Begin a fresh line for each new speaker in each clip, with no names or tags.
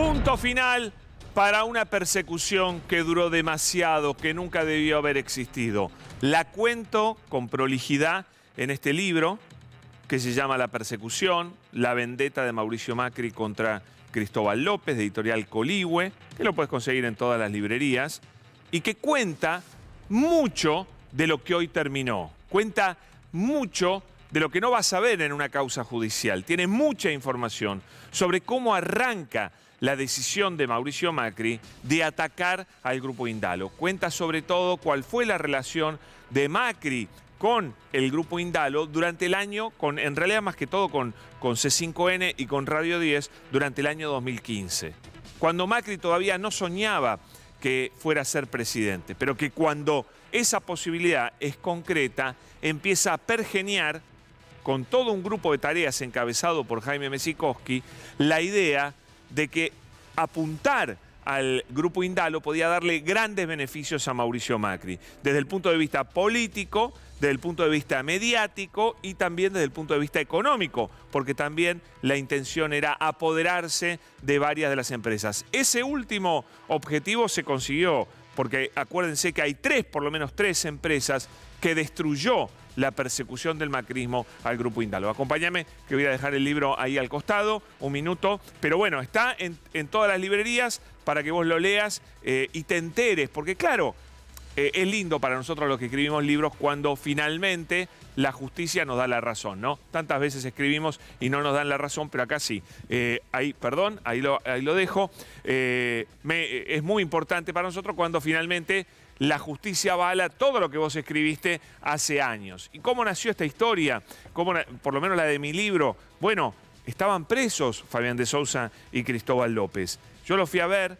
Punto final para una persecución que duró demasiado, que nunca debió haber existido. La cuento con prolijidad en este libro que se llama La persecución, la vendetta de Mauricio Macri contra Cristóbal López, de editorial Coligüe, que lo puedes conseguir en todas las librerías, y que cuenta mucho de lo que hoy terminó. Cuenta mucho de lo que no vas a ver en una causa judicial. Tiene mucha información sobre cómo arranca la decisión de Mauricio Macri de atacar al Grupo Indalo. Cuenta sobre todo cuál fue la relación de Macri con el Grupo Indalo durante el año, en realidad más que todo con C5N y con Radio 10, durante el año 2015. Cuando Macri todavía no soñaba que fuera a ser presidente, pero que cuando esa posibilidad es concreta, empieza a pergeniar con todo un grupo de tareas encabezado por Jaime Mesikoski, la idea de que apuntar al Grupo Indalo podía darle grandes beneficios a Mauricio Macri, desde el punto de vista político, desde el punto de vista mediático y también desde el punto de vista económico, porque también la intención era apoderarse de varias de las empresas. Ese último objetivo se consiguió, porque acuérdense que hay por lo menos tres empresas que destruyó la persecución del macrismo al Grupo Indalo. Acompáñame, que voy a dejar el libro ahí al costado, un minuto. Pero bueno, está en todas las librerías para que vos lo leas y te enteres. Porque claro, es lindo para nosotros los que escribimos libros cuando finalmente la justicia nos da la razón, ¿no? Tantas veces escribimos y no nos dan la razón, pero acá sí. Ahí lo dejo. Es muy importante para nosotros cuando finalmente la justicia avala todo lo que vos escribiste hace años. ¿Y cómo nació esta historia? Por lo menos la de mi libro. Bueno, estaban presos Fabián de Sousa y Cristóbal López. Yo los fui a ver.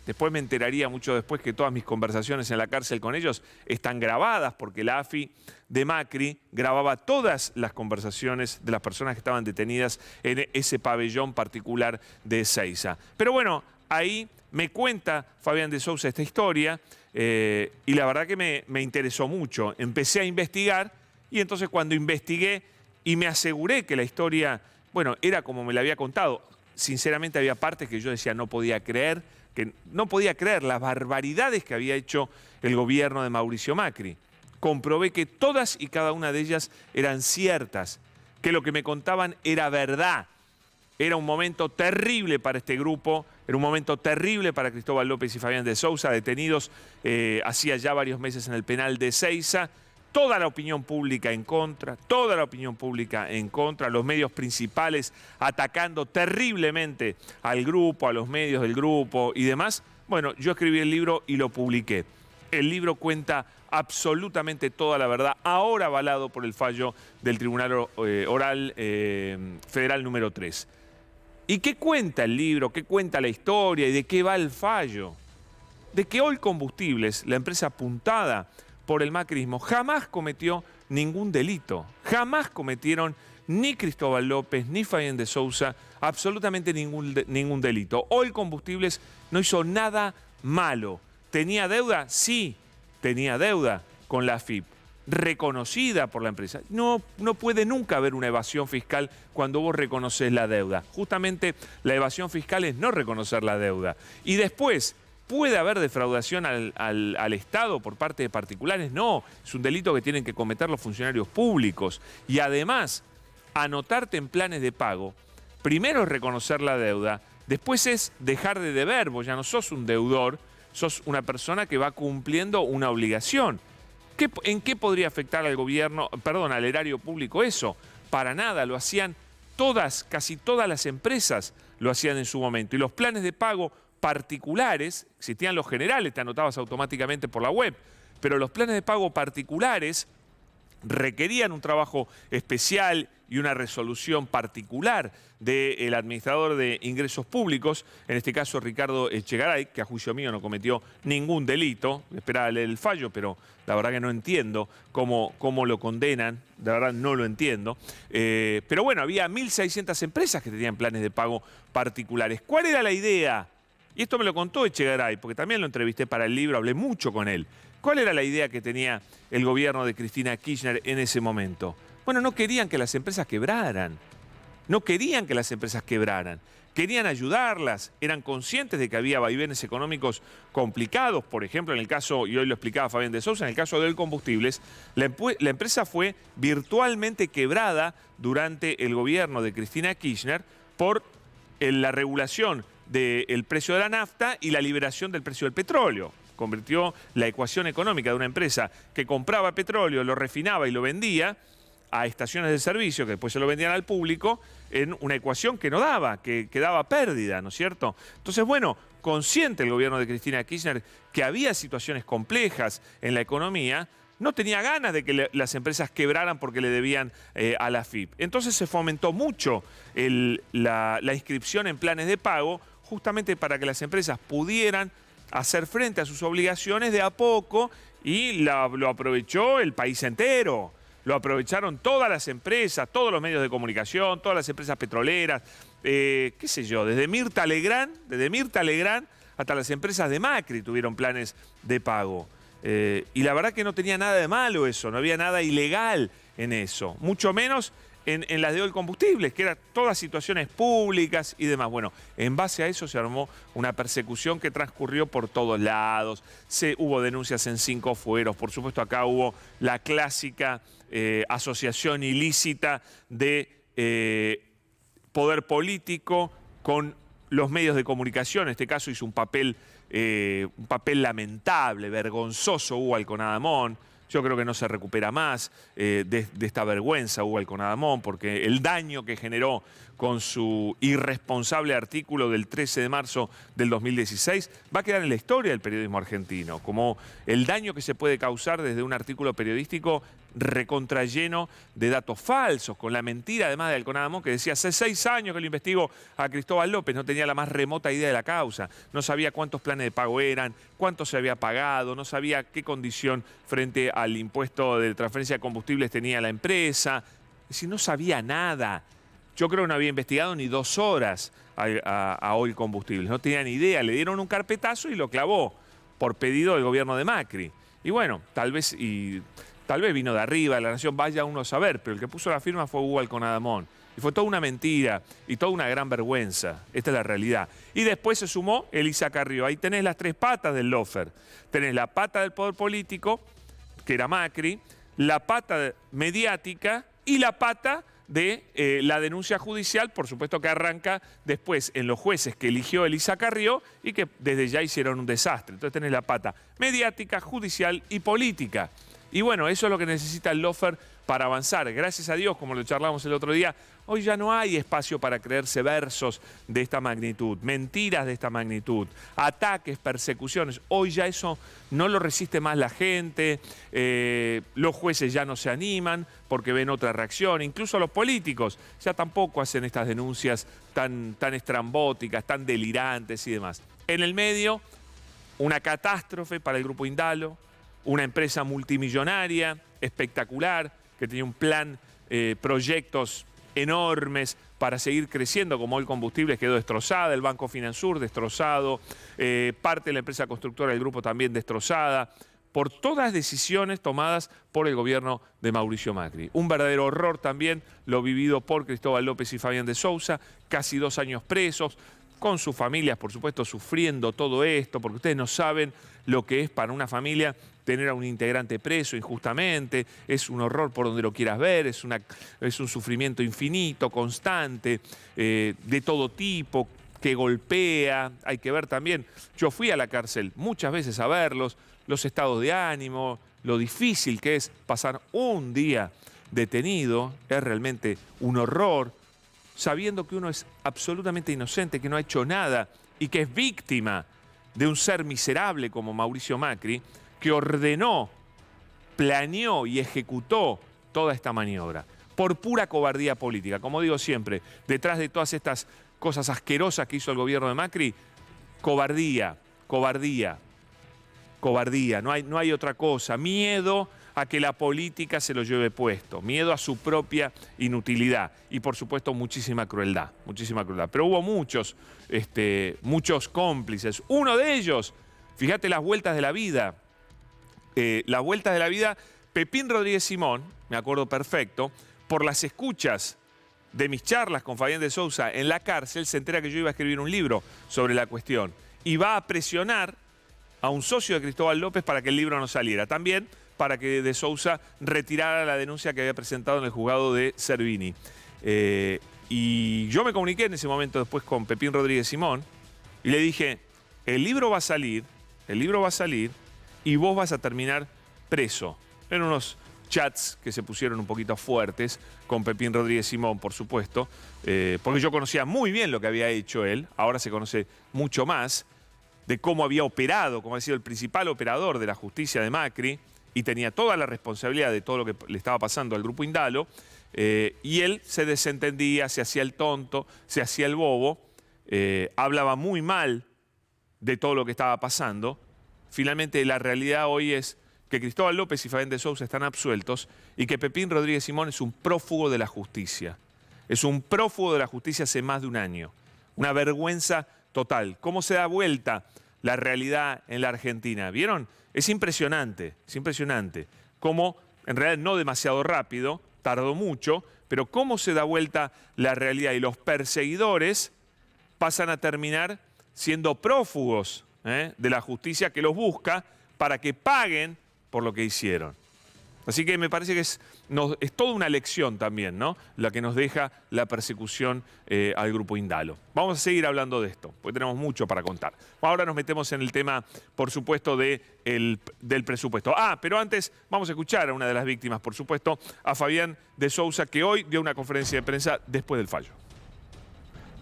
Después me enteraría mucho después que todas mis conversaciones en la cárcel con ellos están grabadas, porque la AFI de Macri grababa todas las conversaciones de las personas que estaban detenidas en ese pabellón particular de Ezeiza. Pero bueno, ahí me cuenta Fabián de Sousa esta historia y la verdad que me interesó mucho. Empecé a investigar y entonces cuando investigué y me aseguré que la historia, bueno, era como me la había contado, sinceramente había partes que yo decía no podía creer las barbaridades que había hecho el gobierno de Mauricio Macri. Comprobé que todas y cada una de ellas eran ciertas, que lo que me contaban era verdad. Era un momento terrible para este grupo, era un momento terrible para Cristóbal López y Fabián de Sousa, detenidos hacía ya varios meses en el penal de Ezeiza. Toda la opinión pública en contra, los medios principales atacando terriblemente al grupo, a los medios del grupo y demás. Bueno, yo escribí el libro y lo publiqué. El libro cuenta absolutamente toda la verdad, ahora avalado por el fallo del Tribunal Oral Federal número 3. ¿Y qué cuenta el libro? ¿Qué cuenta la historia? ¿Y de qué va el fallo? De que Oil Combustibles, la empresa apuntada por el macrismo, jamás cometió ningún delito. Jamás cometieron ni Cristóbal López ni Fabián de Sousa absolutamente ningún delito. Oil Combustibles no hizo nada malo. ¿Tenía deuda? Sí, tenía deuda con la AFIP, reconocida por la empresa. No puede nunca haber una evasión fiscal cuando vos reconoces la deuda. Justamente la evasión fiscal es no reconocer la deuda. Y después, ¿puede haber defraudación al Estado por parte de particulares? No, es un delito que tienen que cometer los funcionarios públicos. Y además, anotarte en planes de pago, primero es reconocer la deuda, después es dejar de deber, vos ya no sos un deudor, sos una persona que va cumpliendo una obligación. ¿En qué podría afectar al gobierno, al erario público eso? Para nada, lo hacían casi todas las empresas lo hacían en su momento. Y los planes de pago particulares, existían los generales, te anotabas automáticamente por la web, pero los planes de pago particulares requerían un trabajo especial y una resolución particular del administrador de ingresos públicos, en este caso Ricardo Echegaray, que a juicio mío no cometió ningún delito. Esperaba leer el fallo, pero la verdad que no entiendo cómo lo condenan, de verdad no lo entiendo. Pero bueno, había 1.600 empresas que tenían planes de pago particulares. ¿Cuál era la idea? Y esto me lo contó Echegaray, porque también lo entrevisté para el libro, hablé mucho con él. ¿Cuál era la idea que tenía el gobierno de Cristina Kirchner en ese momento? Bueno, no querían que las empresas quebraran. No querían que las empresas quebraran, querían ayudarlas, eran conscientes de que había vaivenes económicos complicados. Por ejemplo, en el caso, y hoy lo explicaba Fabián de Sousa, en el caso de OIL Combustibles, la empresa fue virtualmente quebrada durante el gobierno de Cristina Kirchner por la regulación del precio de la nafta y la liberación del precio del petróleo. Convirtió la ecuación económica de una empresa que compraba petróleo, lo refinaba y lo vendía a estaciones de servicio, que después se lo vendían al público, en una ecuación que no daba, que daba pérdida, ¿no es cierto? Entonces, bueno, consciente el gobierno de Cristina Kirchner que había situaciones complejas en la economía, no tenía ganas de que las empresas quebraran porque le debían a la AFIP. Entonces se fomentó mucho la inscripción en planes de pago, justamente para que las empresas pudieran hacer frente a sus obligaciones de a poco, y lo aprovechó el país entero. Lo aprovecharon todas las empresas, todos los medios de comunicación, todas las empresas petroleras, qué sé yo, desde Mirta Legrand hasta las empresas de Macri tuvieron planes de pago. Y la verdad que no tenía nada de malo eso, no había nada ilegal en eso, mucho menos en las de OIL Combustibles, que eran todas situaciones públicas y demás. Bueno, en base a eso se armó una persecución que transcurrió por todos lados. Hubo denuncias en 5 fueros, por supuesto acá hubo la clásica asociación ilícita de poder político con los medios de comunicación. En este caso hizo un papel lamentable, vergonzoso Hugo Alconadamón. Yo creo que no se recupera más de esta vergüenza Hugo Alconadamón, porque el daño que generó con su irresponsable artículo del 13 de marzo del 2016 va a quedar en la historia del periodismo argentino, como el daño que se puede causar desde un artículo periodístico recontralleno de datos falsos, con la mentira además de Alconadamón, que decía hace 6 años que lo investigo a Cristóbal López, no tenía la más remota idea de la causa, no sabía cuántos planes de pago eran, cuánto se había pagado, no sabía qué condición frente al impuesto de transferencia de combustibles tenía la empresa, es decir, no sabía nada. Yo creo que no había investigado ni 2 horas a OIL Combustibles, no tenía ni idea, le dieron un carpetazo y lo clavó por pedido del gobierno de Macri. Y bueno, tal vez vino de arriba, de la Nación, vaya uno a saber, pero el que puso la firma fue Hugo Alconadamón. Y fue toda una mentira y toda una gran vergüenza. Esta es la realidad. Y después se sumó Elisa Carrió. Ahí tenés las 3 patas del lawfare. Tenés la pata del poder político, que era Macri, la pata mediática y la pata de la denuncia judicial, por supuesto que arranca después en los jueces que eligió Elisa Carrió y que desde ya hicieron un desastre. Entonces tenés la pata mediática, judicial y política. Y bueno, eso es lo que necesita el lawfare para avanzar. Gracias a Dios, como lo charlamos el otro día, hoy ya no hay espacio para creerse versos de esta magnitud, mentiras de esta magnitud, ataques, persecuciones. Hoy ya eso no lo resiste más la gente, los jueces ya no se animan porque ven otra reacción, incluso los políticos ya tampoco hacen estas denuncias tan estrambóticas, tan delirantes y demás. En el medio, una catástrofe para el Grupo Indalo, una empresa multimillonaria, espectacular, que tenía un plan, proyectos enormes para seguir creciendo, como OIL Combustibles quedó destrozada, el Banco Finansur destrozado, parte de la empresa constructora del grupo también destrozada, por todas decisiones tomadas por el gobierno de Mauricio Macri. Un verdadero horror también lo vivido por Cristóbal López y Fabián de Sousa, casi 2 años presos, con sus familias, por supuesto, sufriendo todo esto, porque ustedes no saben lo que es para una familia tener a un integrante preso injustamente, es un horror por donde lo quieras ver, es un sufrimiento infinito, constante, de todo tipo, que golpea. Hay que ver también, yo fui a la cárcel muchas veces a verlos, los estados de ánimo, lo difícil que es pasar un día detenido, es realmente un horror, sabiendo que uno es absolutamente inocente, que no ha hecho nada y que es víctima de un ser miserable como Mauricio Macri, que ordenó, planeó y ejecutó toda esta maniobra por pura cobardía política. Como digo siempre, detrás de todas estas cosas asquerosas que hizo el gobierno de Macri, cobardía, cobardía, cobardía, no hay otra cosa. Miedo a que la política se lo lleve puesto, miedo a su propia inutilidad y, por supuesto, muchísima crueldad, muchísima crueldad. Pero hubo muchos cómplices. Uno de ellos, fíjate las vueltas de la vida, Pepín Rodríguez Simón, me acuerdo perfecto, por las escuchas de mis charlas con Fabián de Sousa en la cárcel, se entera que yo iba a escribir un libro sobre la cuestión. Y va a presionar a un socio de Cristóbal López para que el libro no saliera. También para que de Sousa retirara la denuncia que había presentado en el juzgado de Cervini. Y yo me comuniqué en ese momento después con Pepín Rodríguez Simón y le dije, el libro va a salir y vos vas a terminar preso. En unos chats que se pusieron un poquito fuertes con Pepín Rodríguez Simón, por supuesto, porque yo conocía muy bien lo que había hecho él, ahora se conoce mucho más, de cómo había operado, cómo había sido el principal operador de la justicia de Macri, y tenía toda la responsabilidad de todo lo que le estaba pasando al Grupo Indalo, y él se desentendía, se hacía el tonto, se hacía el bobo, hablaba muy mal de todo lo que estaba pasando. Finalmente la realidad hoy es que Cristóbal López y Fabián de Sousa están absueltos y que Pepín Rodríguez Simón es un prófugo de la justicia. Es un prófugo de la justicia hace más de un año. Una vergüenza total. ¿Cómo se da vuelta la realidad en la Argentina? ¿Vieron? Es impresionante, es impresionante. Cómo, en realidad no demasiado rápido, tardó mucho, pero cómo se da vuelta la realidad y los perseguidores pasan a terminar siendo prófugos de la justicia que los busca para que paguen por lo que hicieron. Así que me parece que es toda una lección también, ¿no? La que nos deja la persecución al Grupo Indalo. Vamos a seguir hablando de esto, porque tenemos mucho para contar. Ahora nos metemos en el tema, por supuesto, del presupuesto. Pero antes vamos a escuchar a una de las víctimas, por supuesto, a Fabián de Sousa, que hoy dio una conferencia de prensa después del fallo.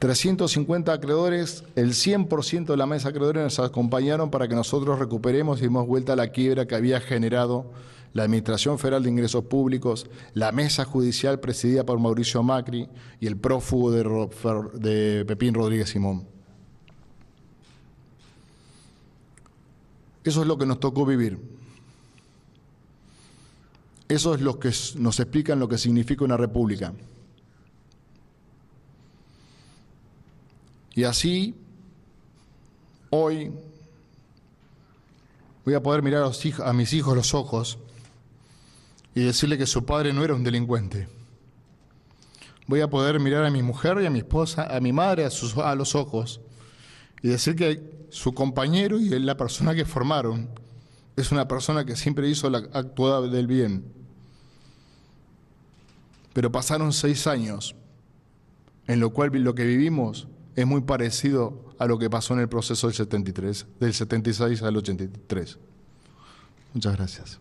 350 acreedores, el 100% de la mesa de acreedores nos acompañaron para que nosotros recuperemos y demos vuelta a la quiebra que había generado la Administración Federal de Ingresos Públicos, la mesa judicial presidida por Mauricio Macri y el prófugo de Pepín Rodríguez Simón. Eso es lo que nos tocó vivir. Eso es lo que nos explican lo que significa una república. Y así, hoy, voy a poder mirar a mis hijos los ojos y decirle que su padre no era un delincuente. Voy a poder mirar a mi mujer y a mi esposa, a mi madre a los ojos y decir que su compañero y la persona que formaron es una persona que siempre hizo la actuada del bien. Pero pasaron 6 años, en lo cual lo que vivimos es muy parecido a lo que pasó en el proceso del 73, del 76 al 83. Muchas gracias.